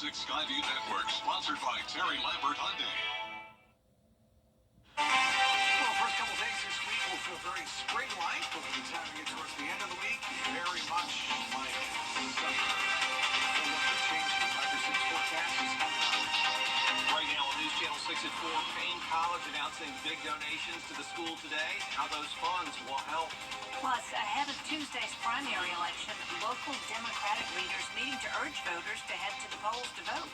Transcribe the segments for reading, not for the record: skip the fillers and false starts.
6 Skyview Network, sponsored by Terry Lambert Hyundai. Well, the first couple days this week will feel very spring-like, but by the time we get towards the end of the week, very much like summer. We'll look at changing the 5 or 6 forecasts. Right now on News Channel 6 at 4, Payne College announcing big donations to the school today. How those funds will help. Plus, ahead of Tuesday's primary election, local Democratic leaders meeting to urge voters to head to the polls to vote.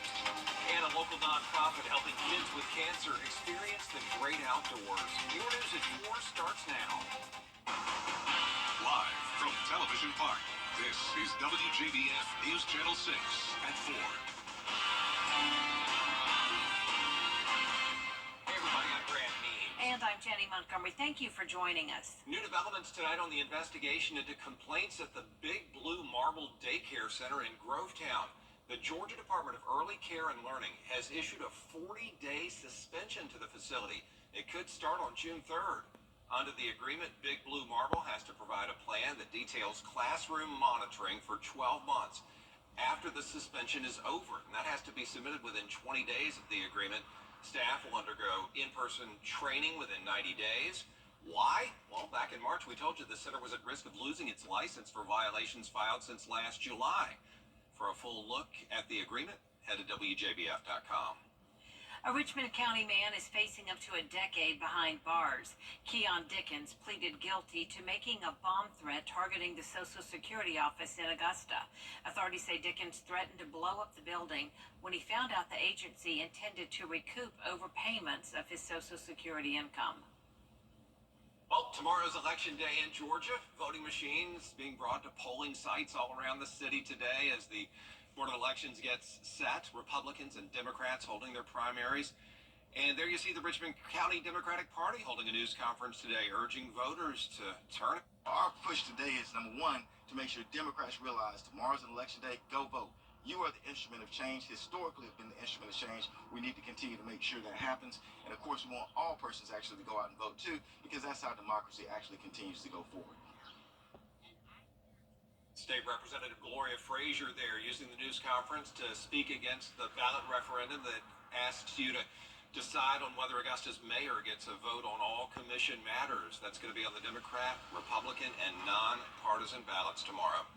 And a local nonprofit helping kids with cancer experience the great outdoors. Your News at 4 starts now. Live from Television Park, this is WJBF News Channel 6 at 4. And I'm Jenny Montgomery. Thank you for joining us. New developments tonight on the investigation into complaints at the Big Blue Marble Daycare Center in Grovetown. The Georgia Department of Early Care and Learning has issued a 40-day suspension to the facility. It could start on June 3rd. Under the agreement, Big Blue Marble has to provide a plan that details classroom monitoring for 12 months after the suspension is over, and that has to be submitted within 20 days of the agreement. Staff will undergo in-person training within 90 days. Why? Well, back in March, we told you the center was at risk of losing its license for violations filed since last July. For a full look at the agreement, head to WJBF.com. A Richmond County man is facing up to a decade behind bars. Keon Dickens pleaded guilty to making a bomb threat targeting the Social Security office in Augusta. Authorities say Dickens threatened to blow up the building when he found out the agency intended to recoup overpayments of his Social Security income. Well, tomorrow's election day in Georgia. Voting machines being brought to polling sites all around the city today as the Board of Elections gets set. Republicans and Democrats holding their primaries. And there you see the Richmond County Democratic Party holding a news conference today, urging voters to turn. Our push today is, number one, to make sure Democrats realize tomorrow's an election day, go vote. You are the instrument of change, historically have been the instrument of change. We need to continue to make sure that happens. And of course, we want all persons actually to go out and vote too, because that's how democracy actually continues to go forward. State Representative Gloria Frazier there using the news conference to speak against the ballot referendum that asks you to decide on whether Augusta's mayor gets a vote on all commission matters. That's going to be on the Democrat, Republican, and non-partisan ballots tomorrow.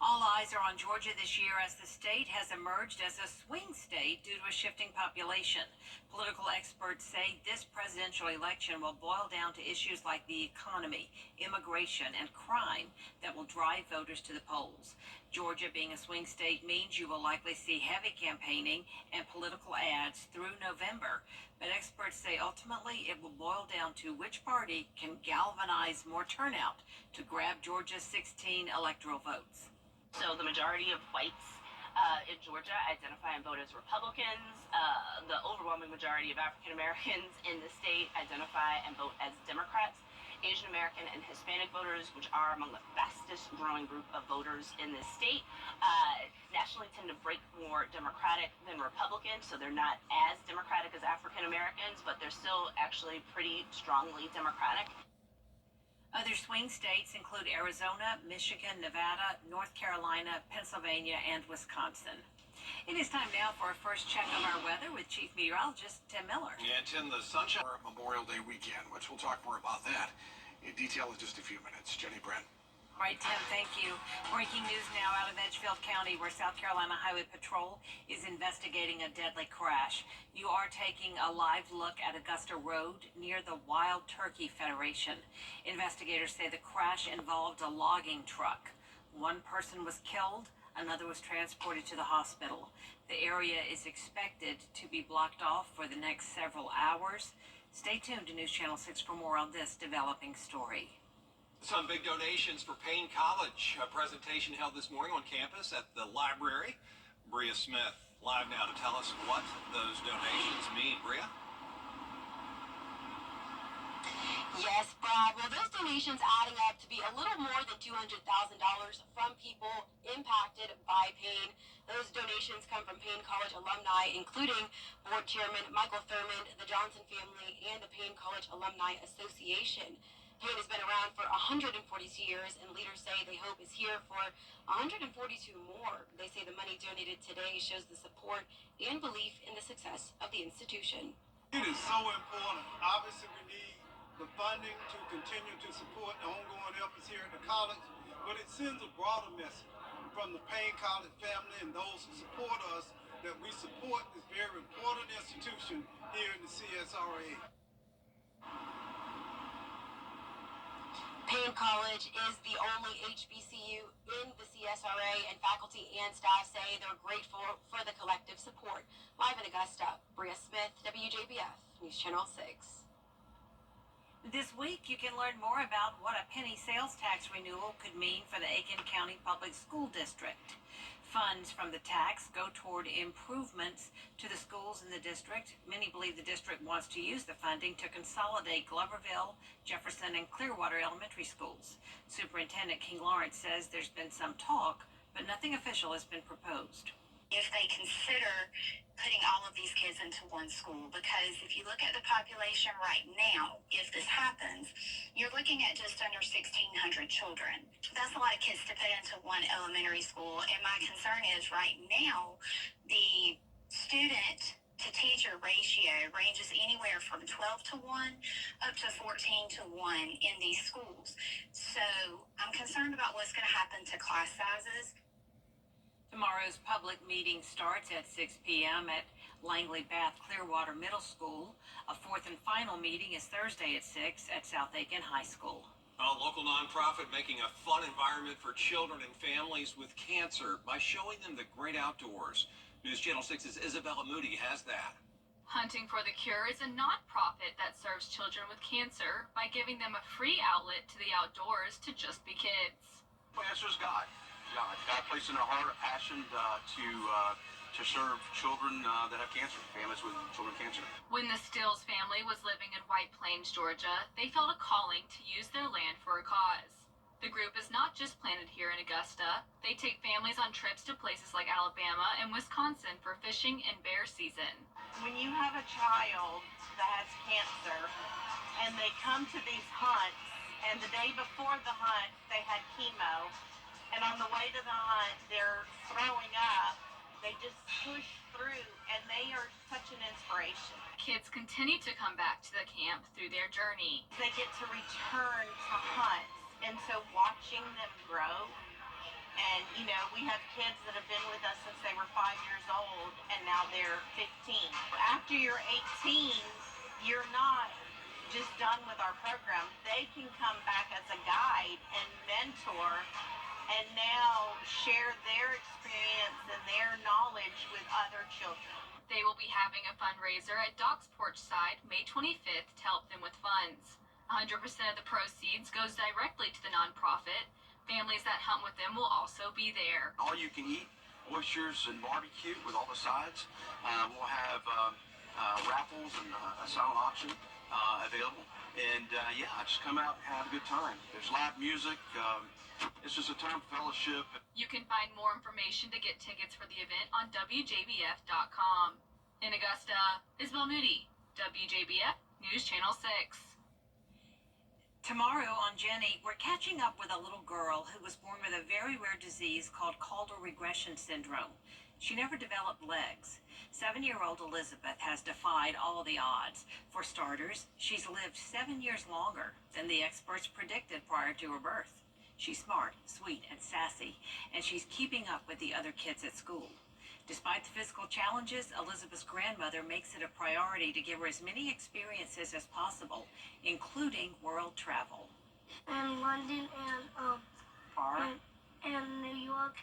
All eyes are on Georgia this year as the state has emerged as a swing state due to a shifting population. Political experts say this presidential election will boil down to issues like the economy, immigration, and crime that will drive voters to the polls. Georgia being a swing state means you will likely see heavy campaigning and political ads through November. But experts say ultimately it will boil down to which party can galvanize more turnout to grab Georgia's 16 electoral votes. So the majority of whites in Georgia identify and vote as Republicans. The overwhelming majority of African Americans in the state identify and vote as Democrats. Asian American and Hispanic voters, which are among the fastest growing group of voters in this state, nationally tend to break more Democratic than Republican, so they're not as Democratic as African Americans, but they're still actually pretty strongly Democratic. Other swing states include Arizona, Michigan, Nevada, North Carolina, Pennsylvania, and Wisconsin. It is time now for our first check of our weather with Chief Meteorologist Tim Miller. Yeah, Tim, the sunshine Memorial Day weekend, which we'll talk more about that in detail in just a few minutes. Jenny Brent. All right, Tim, thank you. Breaking news now out of Edgefield County, where South Carolina Highway Patrol is investigating a deadly crash. You are taking a live look at Augusta Road near the Wild Turkey Federation. Investigators say the crash involved a logging truck. One person was killed, another was transported to the hospital. The area is expected to be blocked off for the next several hours. Stay tuned to News Channel 6 for more on this developing story. Some big donations for Payne College. A presentation held this morning on campus at the library. Bria Smith live now to tell us what those donations mean. Bria? Yes, Brad. Well, those donations adding up to be a little more than $200,000 from people impacted by Payne. Those donations come from Payne College alumni, including Board Chairman Michael Thurmond, the Johnson family, and the Payne College Alumni Association. PAIN has been around for 142 years, and leaders say they hope is here for 142 more. They say the money donated today shows the support and belief in the success of the institution. It is so important. Obviously, we need the funding to continue to support the ongoing efforts here at the college, but it sends a broader message from the Payne College family and those who support us that we support this very important institution here in the CSRA. Payne College is the only HBCU in the CSRA, and faculty and staff say they're grateful for the collective support. Live in Augusta, Bria Smith, WJBF, News Channel 6. This week, you can learn more about what a penny sales tax renewal could mean for the Aiken County Public School District. Funds from the tax go toward improvements to the schools in the district. Many believe the district wants to use the funding to consolidate Gloverville, Jefferson, and Clearwater elementary schools. Superintendent King Lawrence says there's been some talk, but nothing official has been proposed. If they consider putting all of these kids into one school, because if you look at the population right now, if this happens, you're looking at just under 1,600 children. That's a lot of kids to put into one elementary school, and my concern is right now the student to teacher ratio ranges anywhere from 12 to 1 up to 14 to 1 in these schools. So I'm concerned about what's going to happen to class sizes. Tomorrow's public meeting starts at 6 p.m. at Langley Bath Clearwater Middle School. A fourth and final meeting is Thursday at 6 at South Aiken High School. A local nonprofit making a fun environment for children and families with cancer by showing them the great outdoors. News Channel 6's Isabella Moody has that. Hunting for the Cure is a nonprofit that serves children with cancer by giving them a free outlet to the outdoors to just be kids. The answer is God. God placed in our heart a passion to serve children that have cancer, families with children with cancer. When the Stills family was living in White Plains, Georgia, they felt a calling to use their land for a cause. The group is not just planted here in Augusta. They take families on trips to places like Alabama and Wisconsin for fishing and bear season. When you have a child that has cancer and they come to these hunts, and the day before the hunt they had chemo, and on the way to the hunt they're throwing up, they just push through, and they are such an inspiration. Kids continue to come back to the camp through their journey. They get to return to hunts, and so watching them grow, and we have kids that have been with us since they were 5 years old, and now they're 15. After you're 18, you're not just done with our program. They can come back as a guide and mentor, and now share their experience and their knowledge with other children. They will be having a fundraiser at Doc's Porch side May 25th to help them with funds. 100% of the proceeds goes directly to the nonprofit. Families that hunt with them will also be there. All you can eat, oysters and barbecue with all the sides. We'll have raffles and a silent auction available. And just come out and have a good time. There's live music. It's just a time of fellowship. You can find more information to get tickets for the event on WJBF.com. In Augusta, Isabel Moody, WJBF News Channel 6. Tomorrow on Jenny, we're catching up with a little girl who was born with a very rare disease called caudal regression syndrome. She never developed legs. 7-year-old Elizabeth has defied all the odds. For starters, she's lived 7 years longer than the experts predicted prior to her birth. She's smart, sweet, and sassy, and she's keeping up with the other kids at school. Despite the physical challenges, Elizabeth's grandmother makes it a priority to give her as many experiences as possible, including world travel. And London and New York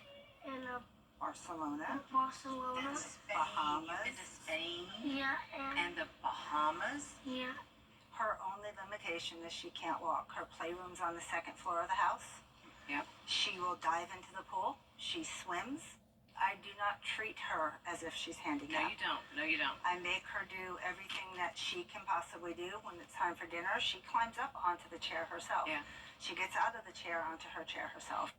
and Barcelona. Barcelona. Bahamas. And Spain. Yeah, And the Bahamas. yeah. Her only limitation is she can't walk. Her playroom's on the second floor of the house. Yep. She will dive into the pool. She swims. I do not treat her as if she's handicapped. No, you don't. No, you don't. I make her do everything that she can possibly do. When it's time for dinner, she climbs up onto the chair herself. Yeah. She gets out of the chair onto her chair herself.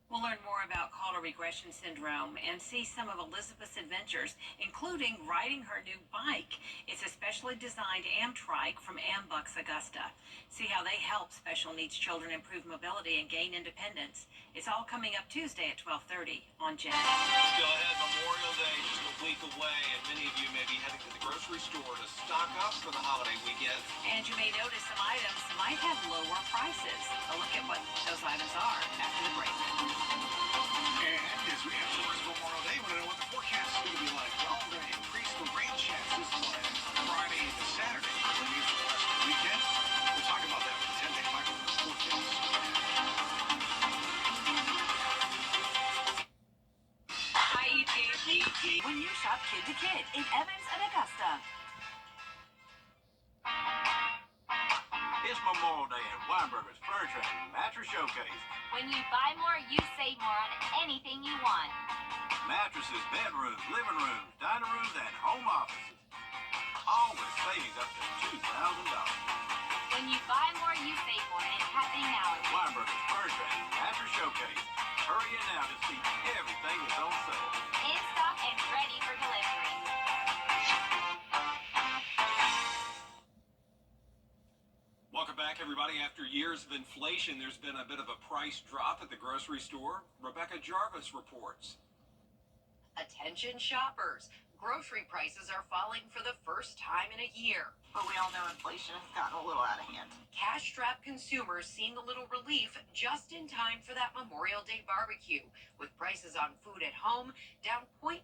We'll learn more about caudal regression syndrome and see some of Elizabeth's adventures, including riding her new bike. It's a specially designed Amtrike from Ambucks Augusta. See how they help special needs children improve mobility and gain independence. It's all coming up Tuesday at 12:30 on Jen. Still ahead, Memorial Day just a week away, and many of you may be heading to the grocery store to stock up for the holiday weekend. And you may notice some items might have lower prices. A look at what those items are after the break. And as we head towards Memorial Day, we want to know what the forecast is going to be like. Well, we're going to increase the rain chances on Friday and Saturday. What does that mean for the rest of the weekend? We'll talk about that with the 10-day microwave forecast. Hi, ET. When you shop kid to kid in Evans and Augusta. It's Memorial Day at Weinberger's Furniture and Mattress Showcase. When you buy more, you save more on anything you want. Mattresses, bedrooms, living rooms, dining rooms, and home offices. All with savings up to $2,000. When you buy more, you save more, and it's happening now. Weinberger's Furniture and Mattress Showcase. Hurry in now to see everything that's on sale. In stock and ready for delivery. Welcome back, everybody. After years of inflation, there's been a bit of a price drop at the grocery store. Rebecca Jarvis reports. Attention shoppers. Grocery prices are falling for the first time in a year. But we all know inflation has gotten a little out of hand. Cash-strapped consumers seeing a little relief just in time for that Memorial Day barbecue, with prices on food at home down 0.2%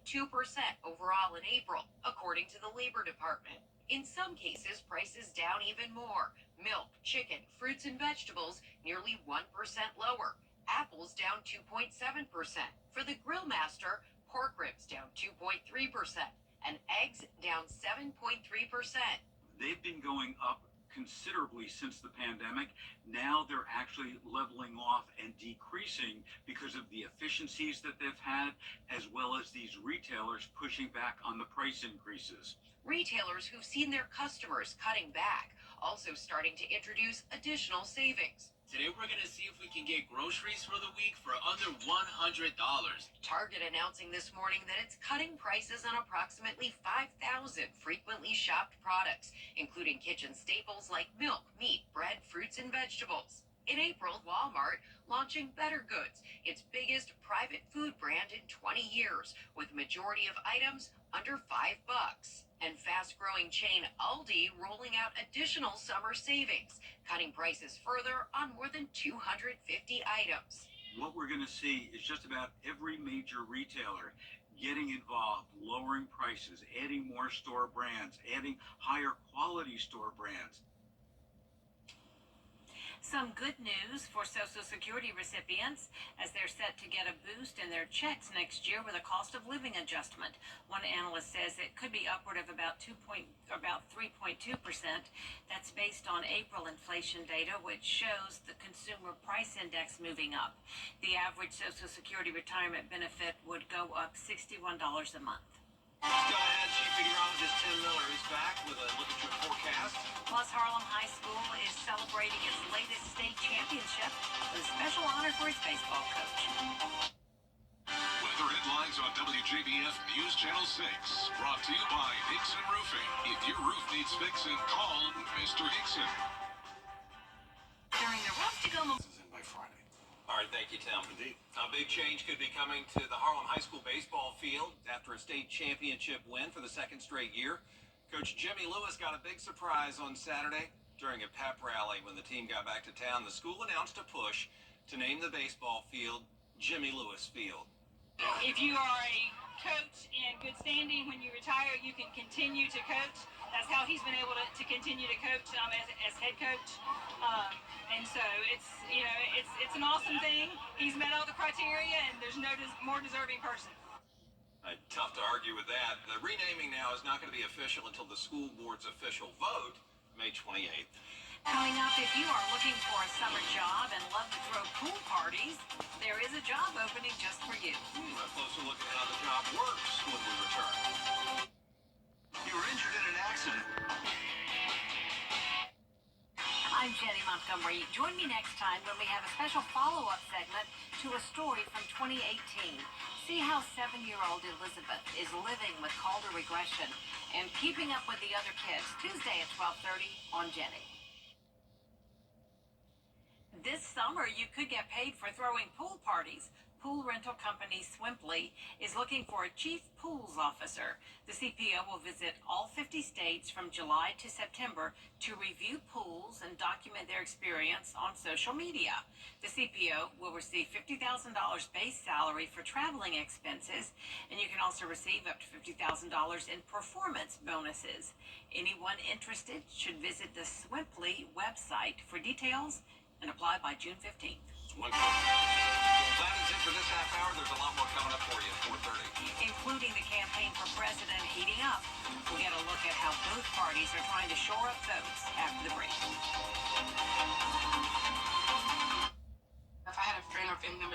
overall in April, according to the Labor Department. In some cases, prices down even more. Milk, chicken, fruits, and vegetables nearly 1% lower. Apples down 2.7%. For the Grill Master, pork ribs down 2.3%, and eggs down 7.3%. They've been going up considerably since the pandemic. Now they're actually leveling off and decreasing because of the efficiencies that they've had, as well as these retailers pushing back on the price increases. Retailers who've seen their customers cutting back, also starting to introduce additional savings. Today we're going to see if we can get groceries for the week for under $100. Target announcing this morning that it's cutting prices on approximately 5,000 frequently shopped products, including kitchen staples like milk, meat, bread, fruits, and vegetables. In April, Walmart launching Better Goods, its biggest private food brand in 20 years, with majority of items under $5. And fast-growing chain Aldi rolling out additional summer savings, cutting prices further on more than 250 items. What we're going to see is just about every major retailer getting involved, lowering prices, adding more store brands, adding higher quality store brands. Some good news for Social Security recipients as they're set to get a boost in their checks next year with a cost of living adjustment. One analyst says it could be upward of about 3.2%. That's based on April inflation data, which shows the consumer price index moving up. The average Social Security retirement benefit would go up $61 a month. Still ahead, Chief Meteorologist Tim Miller is back with a look at your forecast. Plus, Harlem High School is celebrating its latest state championship with a special honor for its baseball coach. Weather headlines on WJBF News Channel 6. Brought to you by Hickson Roofing. If your roof needs fixing, call Mr. Hickson. During the Roof to Go This is in by Friday. All right, thank you, Tim. Indeed. A big change could be coming to the Harlem High School baseball field after a state championship win for the second straight year. Coach Jimmy Lewis got a big surprise on Saturday during a pep rally when the team got back to town. The school announced a push to name the baseball field Jimmy Lewis Field. If you are a coach in good standing, when you retire, you can continue to coach. That's how he's been able to continue to coach as head coach. And so it's an awesome thing. He's met all the criteria, and there's no more deserving person. Tough to argue with that. The renaming now is not going to be official until the school board's official vote, May 28th. Coming up, if you are looking for a summer job and love to throw pool parties, there is a job opening just for you. A closer look at how the job works when we return. You were injured in an accident. I'm Jenny Montgomery. Join me next time when we have a special follow-up segment to a story from 2018. See how 7-year-old Elizabeth is living with Calder regression and keeping up with the other kids. Tuesday at 12:30 on Jenny. This summer, you could get paid for throwing pool parties. Pool rental company Swimply is looking for a chief pools officer. The CPO will visit all 50 states from July to September to review pools and document their experience on social media. The CPO will receive $50,000 base salary for traveling expenses, and you can also receive up to $50,000 in performance bonuses. Anyone interested should visit the Swimply website for details and apply by June 15th. Well, that is it for this half hour. There's a lot more coming up for you at 4:30. Including the campaign for president heating up. We'll get a look at how both parties are trying to shore up votes after the break.